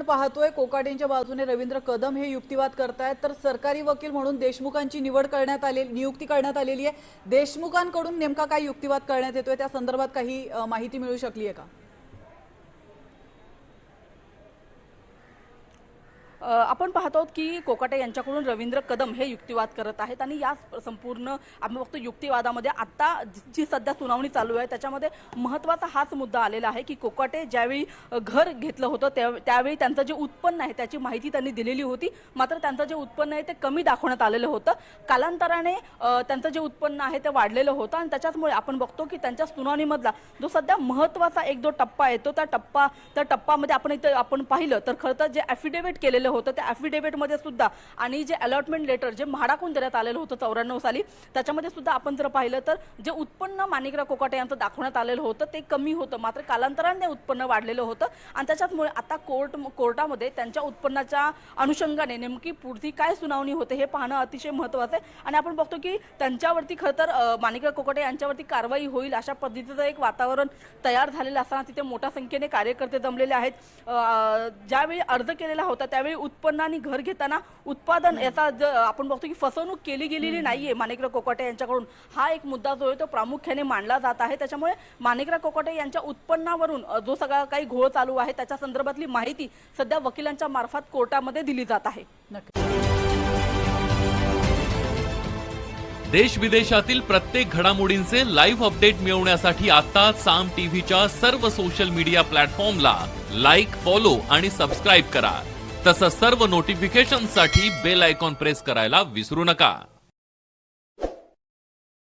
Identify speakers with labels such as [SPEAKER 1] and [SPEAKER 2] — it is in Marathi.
[SPEAKER 1] पाहतोय कोकाटेंच्या बाजूने रवींद्र कदम हे युक्तिवाद करतायत, तर सरकारी वकील म्हणून देशमुखांची नियुक्ती करण्यात आलेली आहे। देशमुखांकडून नेमका काय युक्तिवाद करण्यात येतोय त्या संदर्भात काही माहिती मिळू शकली आहे का?
[SPEAKER 2] आपण पाहतो की कोकाटे यांच्याकडून रवींद्र कदम हे युक्तिवाद करत आहेत आणि या संपूर्ण आपण बघतो युक्तिवादामध्ये आता जी सध्या सुनावणी चालू आहे त्याच्यामध्ये महत्त्वाचा हाच मुद्दा आलेला आहे की कोकाटे ज्यावेळी घर घेतलं होतं त्यावेळी त्यांचं जे उत्पन्न आहे त्याची माहिती त्यांनी दिलेली होती, मात्र त्यांचं जे उत्पन्न आहे ते कमी दाखवण्यात आलेलं होतं। कालांतराने त्यांचं जे उत्पन्न आहे ते वाढलेलं होतं आणि त्याच्यामुळे आपण बघतो की त्यांच्या सुनावणीमधला जो सध्या महत्त्वाचा एक जो टप्पा येतो त्या टप्पामध्ये आपण पाहिलं तर खरं तर जे ॲफिडेव्हिट केलेलं होतं त्या ॲफिडेव्हिटमध्ये सुद्धा आणि जे अलॉटमेंट लेटर जे म्हाडाकडून देण्यात आलेलं होतं 94 साली त्याच्यामध्ये सुद्धा आपण जर पाहिलं तर जे उत्पन्न माणिकराव कोकाटे यांचं दाखवण्यात आलेलं होतं ते कमी होतं, मात्र कालांतराने उत्पन्न वाढलेलं होतं आणि त्याच्यामुळे आता कोर्टामध्ये त्यांच्या उत्पन्नाच्या अनुषंगाने नेमकी पुढची काय सुनावणी होते हे पाहणं अतिशय महत्त्वाचं आहे आणि आपण बघतो की त्यांच्यावरती खरं तर माणिकराव कोकाटे यांच्यावरती कारवाई होईल अशा पद्धतीचं एक वातावरण तयार झालेलं असताना तिथे मोठ्या संख्येने कार्यकर्ते जमलेले आहेत। ज्यावेळी अर्ज केलेला होता त्यावेळी उत्पन्न आणि घर घेताना उत्पादन याचा आपण बघतो की फसवणूक केली गेलेली नाहीये माणिकराव कोकाटे यांच्याकडून, हा एक मुद्दा जो आहे तो प्रामुख्याने मांडला जात आहे। त्याच्यामुळे माणिकराव कोकाटे यांच्या उत्पन्नावरून जो सगळा काही घोळ चालू आहे त्याच्या संदर्भातली माहिती सध्या वकिलांच्या मार्फत कोर्टामध्ये दिली जात आहे।
[SPEAKER 3] देश विदेशातील प्रत्येक घडामोडींचे लाईव्ह अपडेट मिळवण्यासाठी आता साम टीव्हीच्या सर्व सोशल मीडिया प्लॅटफॉर्मला लाईक, फॉलो आणि सबस्क्राईब करा। तसंच सर्व नोटिफिकेशनसाठी बेल आयकॉन प्रेस करायला विसरू नका।